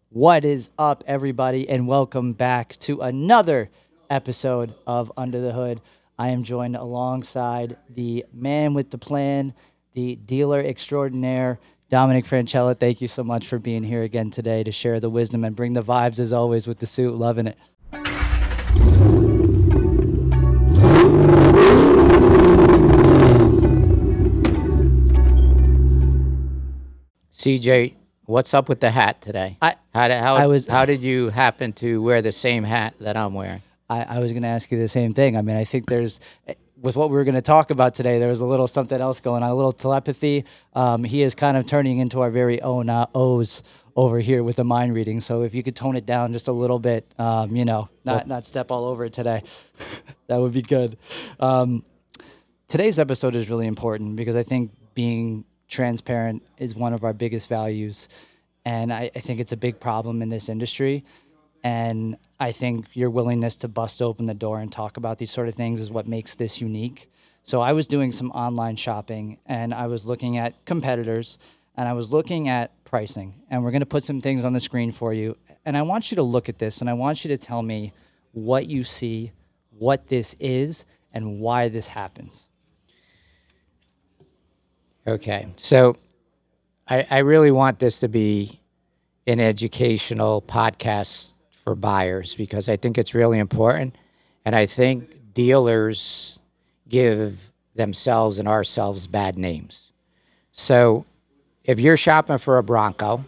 What is up, everybody, and welcome back to another episode of Under the Hood. I am joined alongside the man with the plan, the dealer extraordinaire, Dominic Franchella. Thank you so much for being here again today to share the wisdom and bring the vibes as always with the suit. Loving it. CJ, what's up with the hat today? How did you happen to wear the same hat that I'm wearing? I was going to ask you the same thing. I mean, I think there's, with what we were going to talk about today, there was a little something else going on, a little telepathy. He is kind of turning into our very own O's over here with the mind reading. So if you could tone it down just a little bit, not step all over it today, that would be good. Today's episode is really important because I think being transparent is one of our biggest values. And I think it's a big problem in this industry. And I think your willingness to bust open the door and talk about these sort of things is what makes this unique. So I was doing some online shopping and I was looking at competitors and I was looking at pricing. And we're going to put some things on the screen for you. And I want you to look at this and I want you to tell me what you see, what this is, and why this happens. Okay, so I really want this to be an educational podcast for buyers because I think it's really important. And I think dealers give themselves and ourselves bad names. So if you're shopping for a Bronco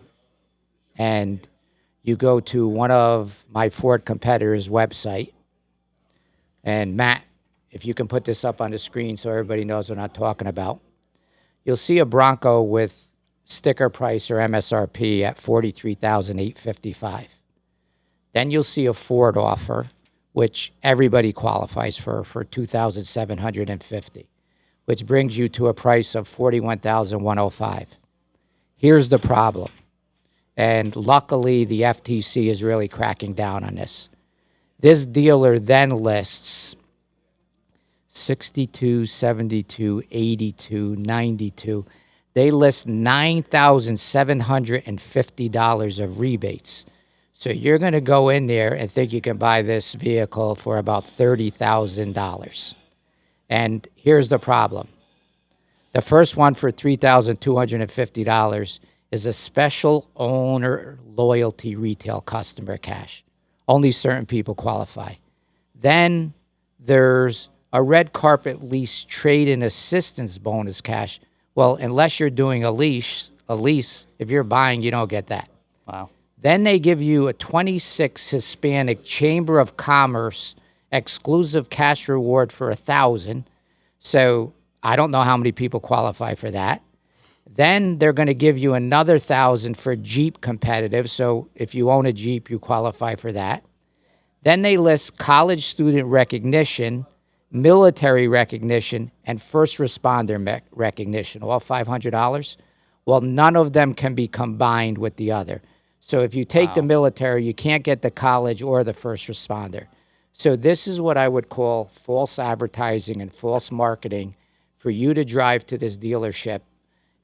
and you go to one of my Ford competitors' website, and Matt, if you can put this up on the screen so everybody knows what I'm talking about, you'll see a Bronco with sticker price or MSRP at $43,855. Then you'll see a Ford offer, which everybody qualifies for $2,750, which brings you to a price of $41,105. Here's the problem, and luckily the FTC is really cracking down on this. This dealer then lists 62, 72, 82, 92. They list $9,750 of rebates. So you're going to go in there and think you can buy this vehicle for about $30,000. And here's the problem. The first one for $3,250 is a special owner loyalty retail customer cash. Only certain people qualify. Then there's a red carpet lease trade-in assistance bonus cash. Well, unless you're doing a lease, if you're buying, you don't get that. Wow. Then they give you a 26 Hispanic Chamber of Commerce exclusive cash reward for $1,000. So I don't know how many people qualify for that. Then they're going to give you another $1,000 for Jeep competitive. So if you own a Jeep, you qualify for that. Then they list college student recognition, military recognition, and first responder recognition, all $500. Well, none of them can be combined with the other. So if you take the military, you can't get the college or the first responder. So this is what I would call false advertising and false marketing for you to drive to this dealership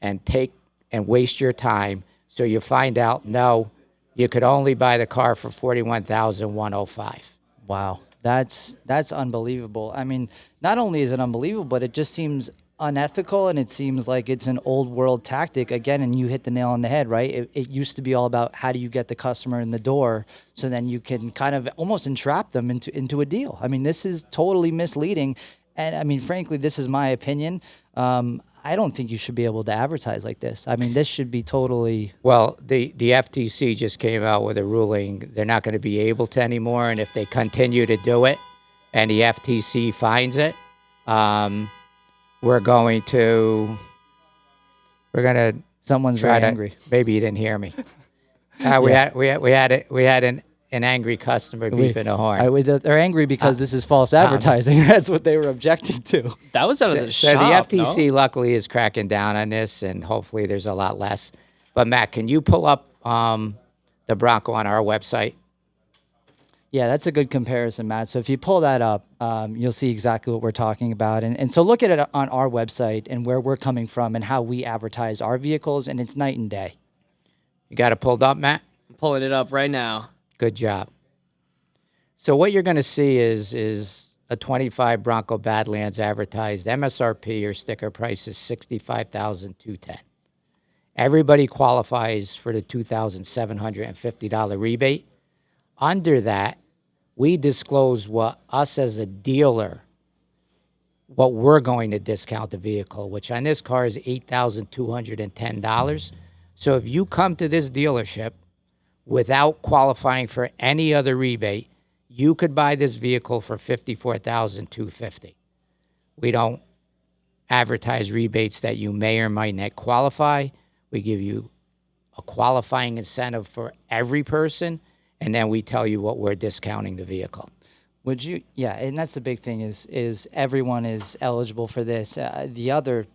and take and waste your time. So you find out, no, you could only buy the car for $41,105. Wow. That's unbelievable. I mean, not only is it unbelievable, but it just seems unethical and it seems like it's an old world tactic again. And you hit the nail on the head, right? It used to be all about how do you get the customer in the door so then you can kind of almost entrap them into a deal. I mean, this is totally misleading. And I mean, frankly, this is my opinion. I don't think you should be able to advertise like this. I mean, this should be totally... Well, the FTC just came out with a ruling. They're not going to be able to anymore. And if they continue to do it and the FTC finds it, we're going to... Someone's very angry. Maybe you didn't hear me. We had an angry customer beeping a horn. They're angry because this is false advertising. That's what they were objecting to. That was out of the shop. So the FTC luckily is cracking down on this, and hopefully there's a lot less. But Matt, can you pull up the Bronco on our website? Yeah, that's a good comparison, Matt. So if you pull that up, you'll see exactly what we're talking about. And so look at it on our website and where we're coming from and how we advertise our vehicles, and it's night and day. You got it pulled up, Matt? pulling it up right now. Good job. So what you're going to see is a 25 Bronco Badlands advertised MSRP or sticker price is $65,210. Everybody qualifies for the $2,750 rebate. Under that, we disclose what us as a dealer, what we're going to discount the vehicle, which on this car is $8,210. So if you come to this dealership without qualifying for any other rebate, you could buy this vehicle for $54,250. We don't advertise rebates that you may or might not qualify. We give you a qualifying incentive for every person, and then we tell you what we're discounting the vehicle. Would you? Yeah, and that's the big thing is everyone is eligible for this. The other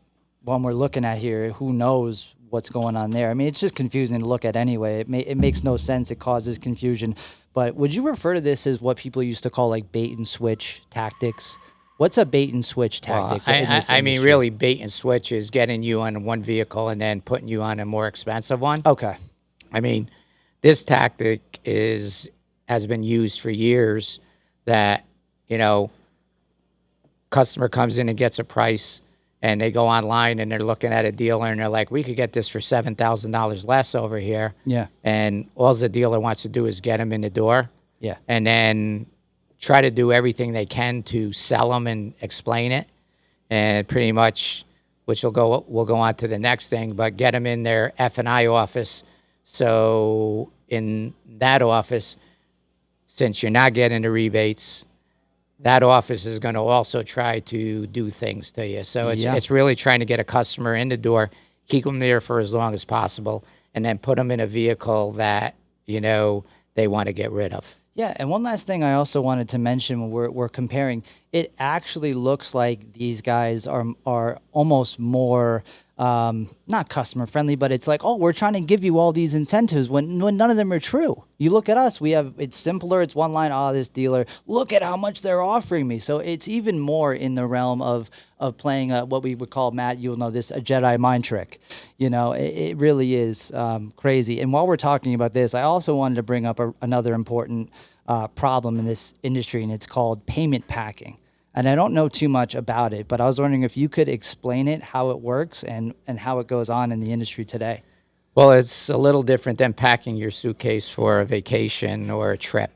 one we're looking at here, who knows what's going on there? I mean, it's just confusing to look at anyway. It makes no sense. It causes confusion. But would you refer to this as what people used to call like bait and switch tactics? What's a bait and switch tactic? I mean, really, bait and switch is getting you on one vehicle and then putting you on a more expensive one. Okay. I mean, this tactic has been used for years. That, customer comes in and gets a price, and they go online and they're looking at a dealer and they're like, we could get this for $7,000 less over here. Yeah. And all the dealer wants to do is get them in the door. Yeah. And then try to do everything they can to sell them and explain it. And pretty much, which we'll go on to the next thing, but get them in their F&I office. So in that office, since you're not getting the rebates, that office is going to also try to do things to you. So it's really trying to get a customer in the door, keep them there for as long as possible, and then put them in a vehicle that, they want to get rid of. Yeah, and one last thing I also wanted to mention when we're comparing, it actually looks like these guys are almost more not customer friendly, but it's like, oh, we're trying to give you all these incentives when none of them are true. You look at us, it's simpler. It's one line. Oh, this dealer, look at how much they're offering me. So it's even more in the realm of playing what we would call, Matt, you'll know this, a Jedi mind trick. It really is crazy. And while we're talking about this, I also wanted to bring up another important problem in this industry, and it's called payment packing. And I don't know too much about it, but I was wondering if you could explain it, how it works, and how it goes on in the industry today. Well, it's a little different than packing your suitcase for a vacation or a trip.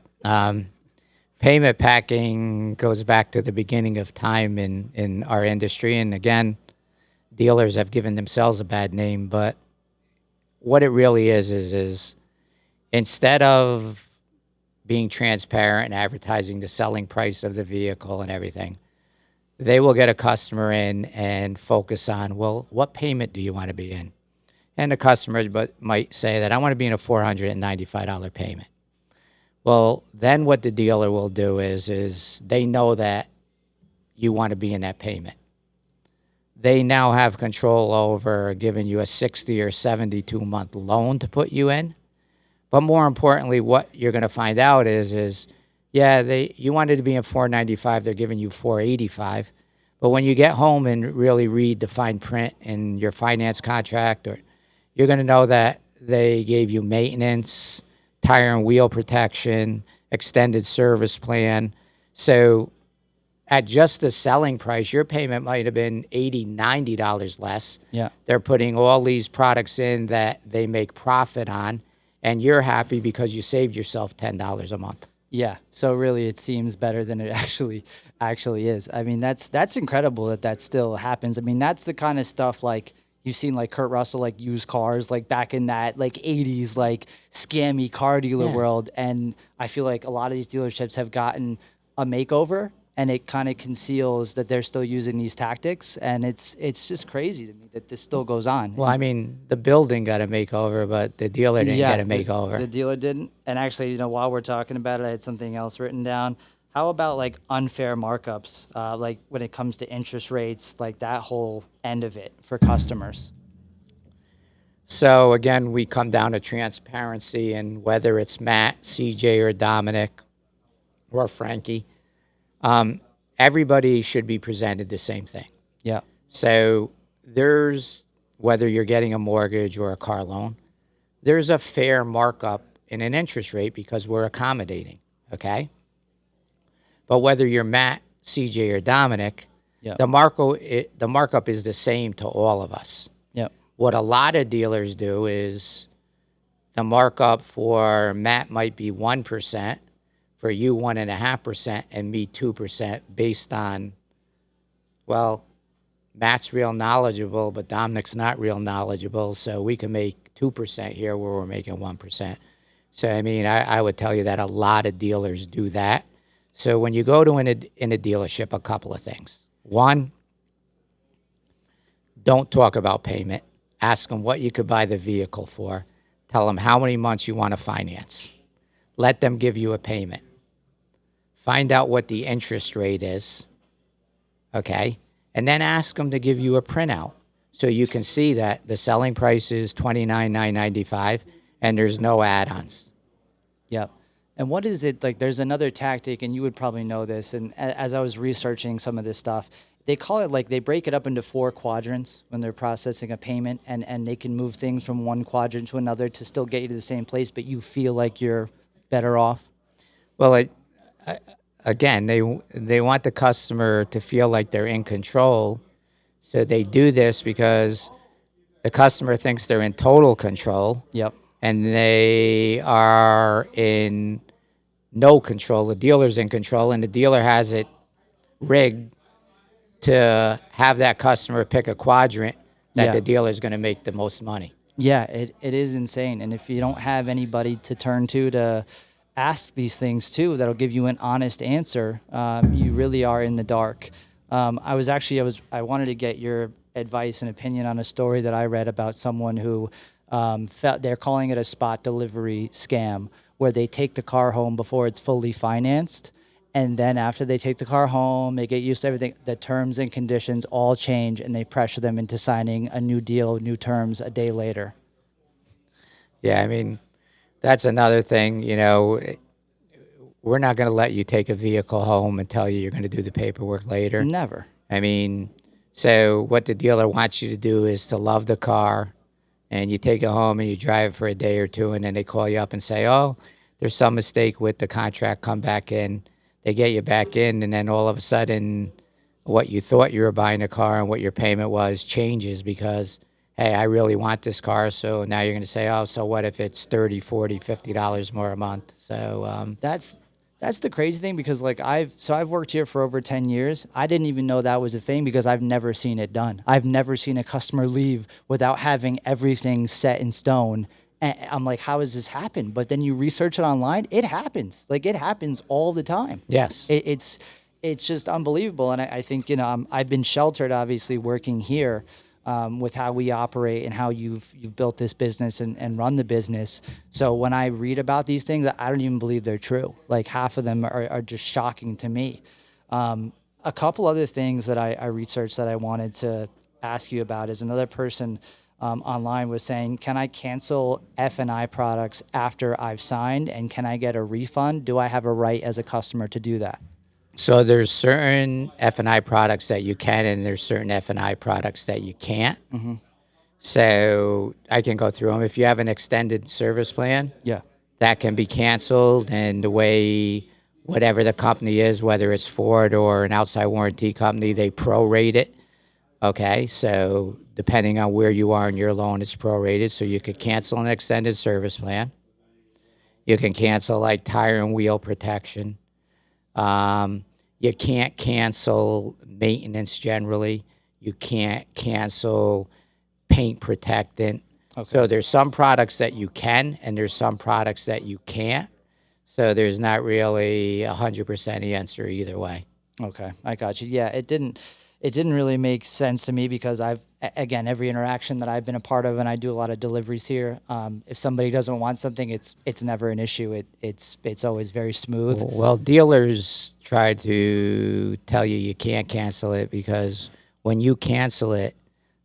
Payment packing goes back to the beginning of time in our industry. And again, dealers have given themselves a bad name, but what it really is instead of being transparent and advertising the selling price of the vehicle and everything, they will get a customer in and focus on, well, what payment do you want to be in? And the customers might say that I want to be in a $495 payment. Well, then what the dealer will do is they know that you want to be in that payment. They now have control over giving you a 60 or 72-month loan to put you in. But more importantly, what you're going to find out is you wanted to be in $495, they're giving you $485. But when you get home and really read the fine print in your finance contract, you're going to know that they gave you maintenance, tire and wheel protection, extended service plan. So at just the selling price, your payment might have been $80, $90 less. Yeah. They're putting all these products in that they make profit on, and you're happy because you saved yourself $10 a month. Yeah. So really, it seems better than it actually is. I mean, that's incredible that still happens. I mean, that's the kind of stuff like you've seen, like Kurt Russell, like used cars, like back in that like 80s, like scammy car dealer world. And I feel like a lot of these dealerships have gotten a makeover, and it kind of conceals that they're still using these tactics. And it's just crazy to me that this still goes on. Well, I mean, the building got a makeover, but the dealer didn't get a makeover. The dealer didn't. And actually, while we're talking about it, I had something else written down. How about like unfair markups, like when it comes to interest rates, like that whole end of it for customers? So again, we come down to transparency, and whether it's Matt, CJ, or Dominic, or Frankie, everybody should be presented the same thing. Yeah. So whether you're getting a mortgage or a car loan, there's a fair markup in an interest rate because we're accommodating, okay? But whether you're Matt, CJ, or Dominic, Yep. the markup is the same to all of us. Yep. What a lot of dealers do is the markup for Matt might be 1%, for you 1.5%, and me 2% based on, well, Matt's real knowledgeable, but Dominic's not real knowledgeable, so we can make 2% here where we're making 1%. So, I mean, I would tell you that a lot of dealers do that. So when you go to in a dealership, a couple of things. One, don't talk about payment. Ask them what you could buy the vehicle for. Tell them how many months you want to finance. Let them give you a payment. Find out what the interest rate is, okay? And then ask them to give you a printout so you can see that the selling price is $29,995 and there's no add-ons. Yep. And what is it like? There's another tactic, and you would probably know this. And as I was researching some of this stuff, they call it like they break it up into 4 quadrants when they're processing a payment, and they can move things from one quadrant to another to still get you to the same place, but you feel like you're better off. Well, again, they want the customer to feel like they're in control, so they do this because the customer thinks they're in total control. Yep. And they are in no control. The dealer's in control, and the dealer has it rigged to have that customer pick a quadrant that the dealer's going to make the most money. Yeah, it is insane. And if you don't have anybody to turn to ask these things to, that'll give you an honest answer, you really are in the dark. I wanted to get your advice and opinion on a story that I read about someone who they're calling it a spot delivery scam, where they take the car home before it's fully financed. And then after they take the car home, they get used to everything, the terms and conditions all change, and they pressure them into signing a new deal, new terms a day later. Yeah, I mean, that's another thing, you know, we're not going to let you take a vehicle home and tell you you're going to do the paperwork later. Never. I mean, so what the dealer wants you to do is to love the car, and you take it home and you drive it for a day or two, and then they call you up and say, oh, there's some mistake with the contract, come back in. They get you back in, and then all of a sudden what you thought you were buying a car and what your payment was changes because, hey, I really want this car, so now you're going to say, oh, so what if it's $30, $40, $50 more a month? So That's the crazy thing, because like I've worked here for over 10 years. I didn't even know that was a thing because I've never seen it done. I've never seen a customer leave without having everything set in stone. And I'm like, how has this happened? But then you research it online, it happens. Like, it happens all the time. yes. It's just unbelievable. And I think, you know, I've been sheltered, obviously, working here with how we operate and how you've built this business and run the business. So when I read about these things, I don't even believe they're true. Like, half of them are just shocking to me. A couple other things that I researched that I wanted to ask you about is another person online was saying, can I cancel F&I products after I've signed, and can I get a refund? Do I have a right as a customer to do that? So there's certain F&I products that you can, and there's certain F&I products that you can't. Mm-hmm. So I can go through them. If you have an extended service plan, Yeah. that can be canceled, and the way whatever the company is, whether it's Ford or an outside warranty company, they prorate it. Okay, so depending on where you are in your loan, it's prorated. So you could cancel an extended service plan. You can cancel like tire and wheel protection. You can't cancel maintenance generally. You can't cancel paint protectant. Okay. So there's some products that you can, and there's some products that you can't. So there's not really 100% answer either way. Okay, I got you. Yeah, it didn't really make sense to me because again, every interaction that I've been a part of, and I do a lot of deliveries here, if somebody doesn't want something, it's never an issue. It's always very smooth. Well, dealers try to tell you can't cancel it because when you cancel it,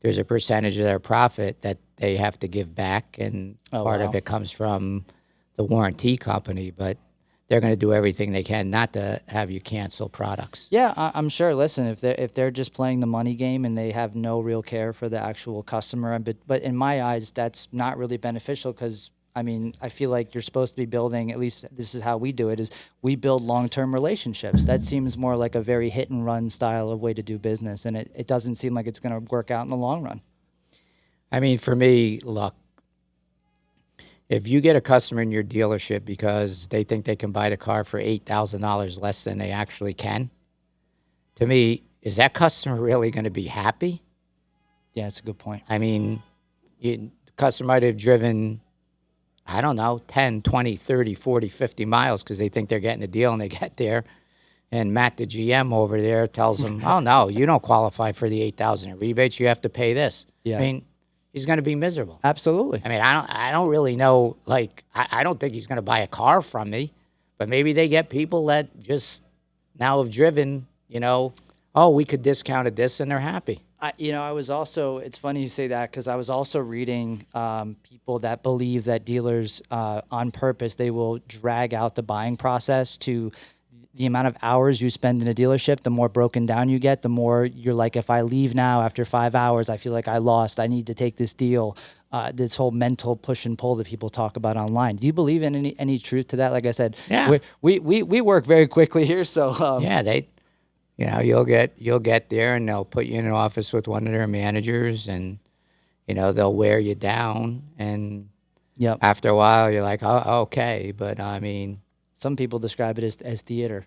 there's a percentage of their profit that they have to give back, and part of it comes from the warranty company, but they're going to do everything they can not to have you cancel products. Yeah, I'm sure. Listen, if they're just playing the money game and they have no real care for the actual customer, but in my eyes, that's not really beneficial because I mean, I feel like you're supposed to be building, at least this is how we do it, is we build long-term relationships. That seems more like a very hit and run style of way to do business. And it doesn't seem like it's going to work out in the long run. I mean, for me, look, if you get a customer in your dealership because they think they can buy the car for $8,000 less than they actually can, to me, is that customer really going to be happy? Yeah, it's a good point. I mean, the customer might have driven, I don't know, 10, 20, 30, 40, 50 miles because they think they're getting a deal, and they get there, and Matt, the GM over there, tells them, oh, no, you don't qualify for the $8,000 in rebates. You have to pay this. Yeah. I mean, he's going to be miserable. Absolutely. I mean, I don't really know. Like, I don't think he's going to buy a car from me, but maybe they get people that just now have driven, oh, we could discount at this, and they're happy. I was also, it's funny you say that, because I was also reading people that believe that dealers on purpose, they will drag out the buying process to the amount of hours you spend in a dealership. The more broken down you get, the more you're like, if I leave now after 5 hours, I feel like I lost. I need to take this deal. This whole mental push and pull that people talk about online. Do you believe in any truth to that? Like I said, Yeah. we work very quickly here. So Yeah, you'll get there, and they'll put you in an office with one of their managers, and they'll wear you down, and yep. after a while you're like, oh, okay. But I mean, some people describe it as theater,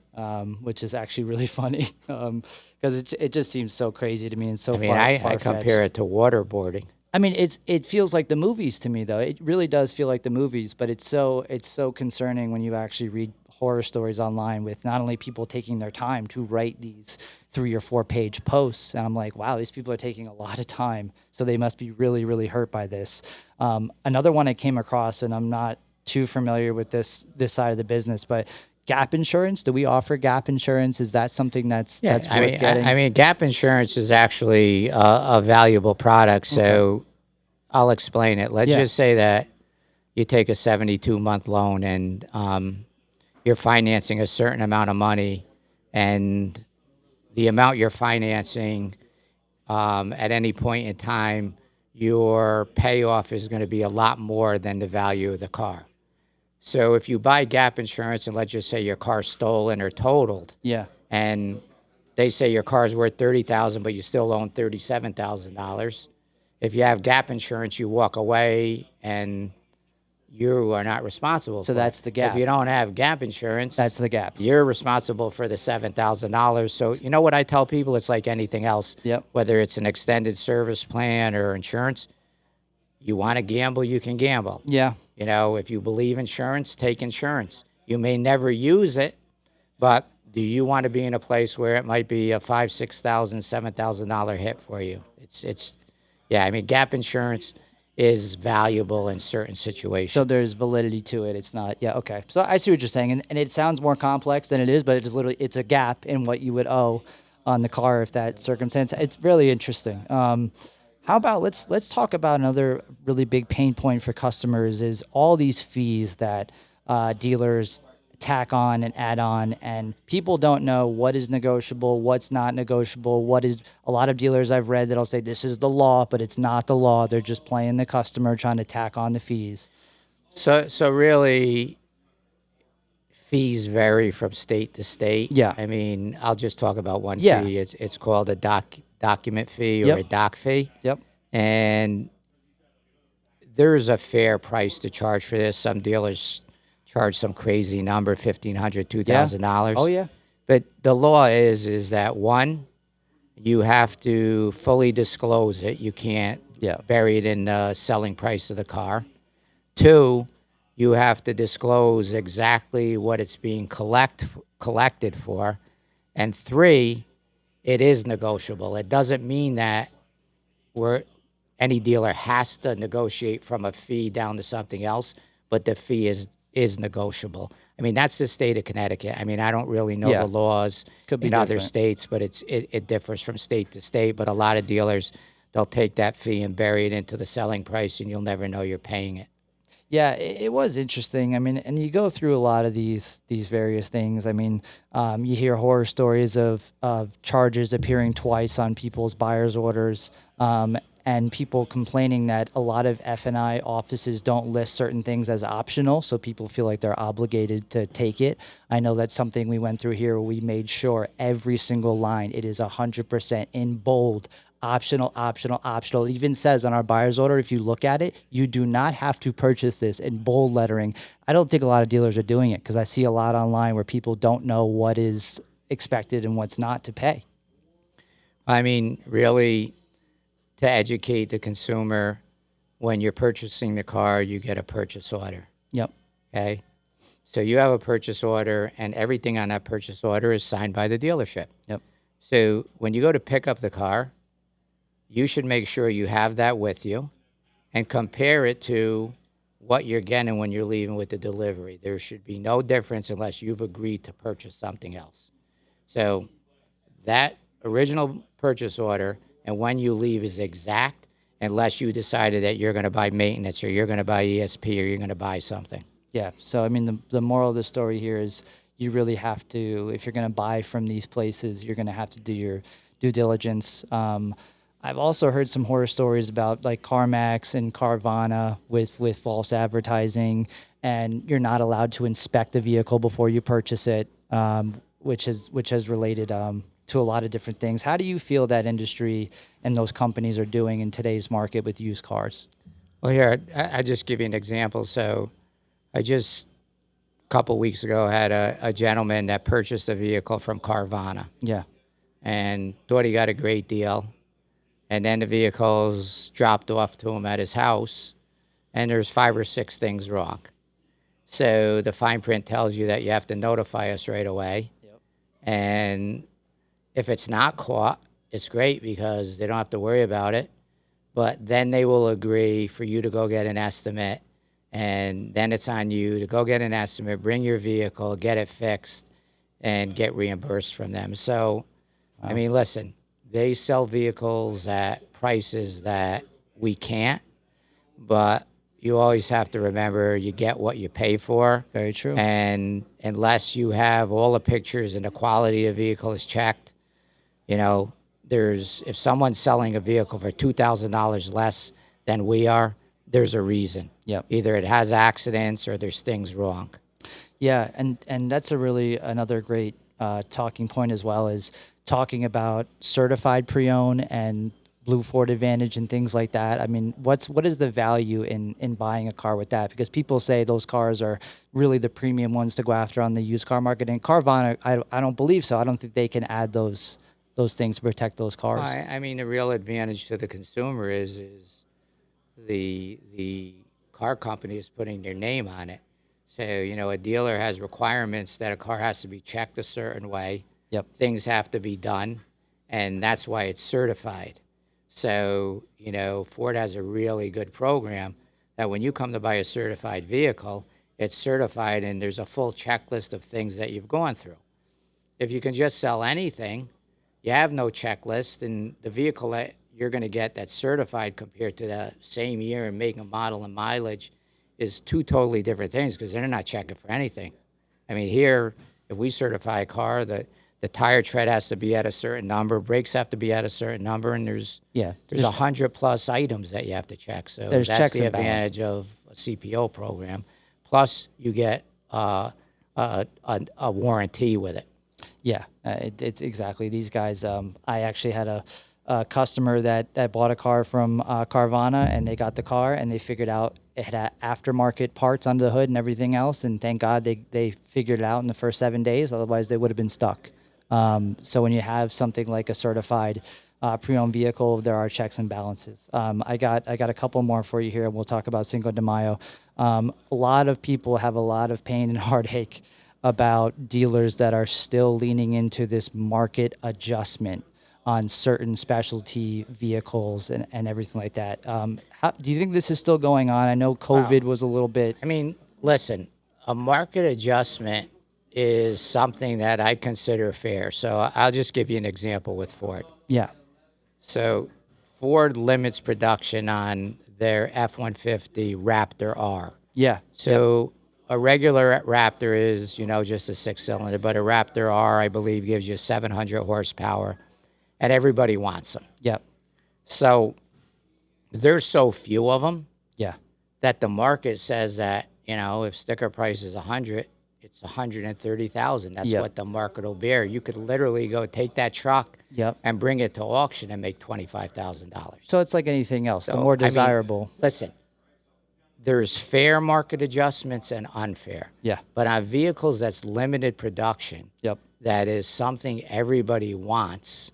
which is actually really funny, because it just seems so crazy to me and so I compare it to waterboarding. I mean, it feels like the movies to me, though. It really does feel like the movies, but it's so concerning when you actually read horror stories online with not only people taking their time to write these 3 or 4 page posts, and I'm like, wow, these people are taking a lot of time, so they must be really, really hurt by this. Another one I came across, and I'm not too familiar with this side of the business, but gap insurance. Do we offer gap insurance? Is that something that's worth getting? I mean, gap insurance is actually a valuable product. So okay. I'll explain it. Let's just say that you take a 72-month loan, and you're financing a certain amount of money, and the amount you're financing at any point in time, your payoff is going to be a lot more than the value of the car. So if you buy gap insurance, and let's just say your car's stolen or totaled, and they say your car's worth $30,000, but you still own $37,000. If you have gap insurance, you walk away, and you are not responsible. So that's the gap. If you don't have gap insurance, that's the gap. You're responsible for the $7,000. So you know what I tell people? It's like anything else. Yep. Whether it's an extended service plan or insurance, you want to gamble, you can gamble. Yeah. If you believe insurance, take insurance. You may never use it, but do you want to be in a place where it might be a $5,000, $6,000, $7,000 hit for you? I mean, gap insurance is valuable in certain situations. So there's validity to it. It's not, okay. So I see what you're saying, and it sounds more complex than it is, but it's a gap in what you would owe on the car if that circumstance. It's really interesting. How about let's talk about another really big pain point for customers is all these fees that dealers tack on and add on, and people don't know what is negotiable, what's not negotiable, what is. A lot of dealers I've read that'll say this is the law, but it's not the law. They're just playing the customer, trying to tack on the fees. So really, fees vary from state to state. Yeah. I mean, I'll just talk about one fee. It's called a document fee or a doc fee. Yep. And there's a fair price to charge for this. Some dealers charge some crazy number, $1,500, $2,000. Oh, yeah. But the law is that, one, you have to fully disclose it. You can't bury it in the selling price of the car. 2, you have to disclose exactly what it's being collected for. And 3, it is negotiable. It doesn't mean that any dealer has to negotiate from a fee down to something else, but the fee is negotiable. I mean, that's the state of Connecticut. I mean, I don't really know the laws in other states, but it differs from state to state. But a lot of dealers, they'll take that fee and bury it into the selling price, and you'll never know you're paying it. Yeah, it was interesting. I mean, and you go through a lot of these various things. I mean, you hear horror stories of charges appearing twice on people's buyer's orders. and people complaining that a lot of F&I offices don't list certain things as optional, so people feel like they're obligated to take it. I know that's something we went through here. We made sure every single line, it is 100% in bold, optional, optional, optional. It even says on our buyer's order, if you look at it, you do not have to purchase this in bold lettering. I don't think a lot of dealers are doing it because I see a lot online where people don't know what is expected and what's not to pay. I mean, really, to educate the consumer, when you're purchasing the car, you get a purchase order. Yep. Okay. So you have a purchase order, and everything on that purchase order is signed by the dealership. Yep. So when you go to pick up the car, you should make sure you have that with you and compare it to what you're getting when you're leaving with the delivery. There should be no difference unless you've agreed to purchase something else. So that original purchase order and when you leave is exact unless you decided that you're going to buy maintenance or you're going to buy ESP or you're going to buy something. Yeah. So, I mean, the moral of the story here is you really have to, if you're going to buy from these places, you're going to have to do your due diligence. I've also heard some horror stories about like CarMax and Carvana with false advertising, and you're not allowed to inspect the vehicle before you purchase it, which has related to a lot of different things. How do you feel that industry and those companies are doing in today's market with used cars? Well, here, I just give you an example. So I just, a couple weeks ago, had a gentleman that purchased a vehicle from Carvana. Yeah. And thought he got a great deal. And then the vehicle's dropped off to him at his house, and there's 5 or 6 things wrong. So the fine print tells you that you have to notify us right away. Yep. And if it's not caught, it's great because they don't have to worry about it. But then they will agree for you to go get an estimate, and then it's on you to go get an estimate, bring your vehicle, get it fixed, and get reimbursed from them. So, wow. I mean, listen, they sell vehicles at prices that we can't, but you always have to remember you get what you pay for. Very true. And unless you have all the pictures and the quality of the vehicle is checked, you know, if someone's selling a vehicle for $2,000 less than we are, there's a reason. Yep. Either it has accidents or there's things wrong. Yeah, and that's another great talking point as well, is talking about certified pre-owned and Blue Ford Advantage and things like that. I mean, what is the value in buying a car with that? Because people say those cars are really the premium ones to go after on the used car market. And Carvana, I don't believe so. I don't think they can add those things to protect those cars. I mean, the real advantage to the consumer is the car company is putting their name on it. So, you know, a dealer has requirements that a car has to be checked a certain way. Yep. Things have to be done, and that's why it's certified. So, you know, Ford has a really good program that when you come to buy a certified vehicle, it's certified and there's a full checklist of things that you've gone through. If you can just sell anything, you have no checklist, and the vehicle that you're going to get that's certified compared to the same year and make and model and mileage is 2 totally different things because they're not checking for anything. I mean, here, if we certify a car, the tire tread has to be at a certain number, brakes have to be at a certain number, and there's 100+ items that you have to check. So that's the advantage of a CPO program. Plus, you get a warranty with it. Yeah, it's exactly these guys. I actually had a customer that bought a car from Carvana, and they got the car and they figured out it had aftermarket parts under the hood and everything else. And thank God they figured it out in the first 7 days. Otherwise, they would have been stuck. So when you have something like a certified pre-owned vehicle, there are checks and balances. I got a couple more for you here, and we'll talk about Cinco de Mayo. A lot of people have a lot of pain and heartache about dealers that are still leaning into this market adjustment on certain specialty vehicles and everything like that. Do you think this is still going on? I know COVID was a little bit... I mean, listen, a market adjustment is something that I consider fair. So I'll just give you an example with Ford. Yeah. So Ford limits production on their F-150 Raptor R. Yeah. So a regular Raptor is, you know, just a 6-cylinder, but a Raptor R, I believe, gives you 700 horsepower, and everybody wants them. Yep. So there's so few of them Yeah. that the market says that, if sticker price is 100, it's 130,000. That's Yep. what the market will bear. You could literally go take that truck Yep. and bring it to auction and make $25,000. So it's like anything else. The So, more I mean, desirable. listen, there's fair market adjustments and unfair. Yeah. But on vehicles that's limited production, Yep. that is something everybody wants,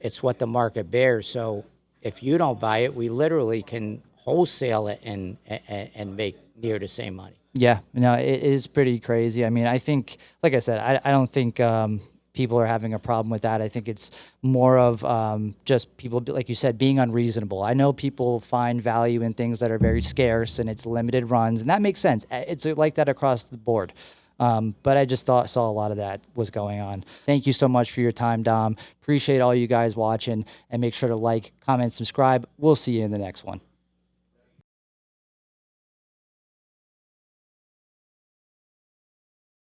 it's what the market bears. So if you don't buy it, we literally can wholesale it and make near the same money. Yeah, no, it is pretty crazy. I mean, I think, like I said, I don't think people are having a problem with that. I think it's more of just people, like you said, being unreasonable. I know people find value in things that are very scarce and it's limited runs, and that makes sense. It's like that across the board. But I just saw a lot of that was going on. Thank you so much for your time, Dom. Appreciate all you guys watching, and make sure to like, comment, subscribe. We'll see you in the next one.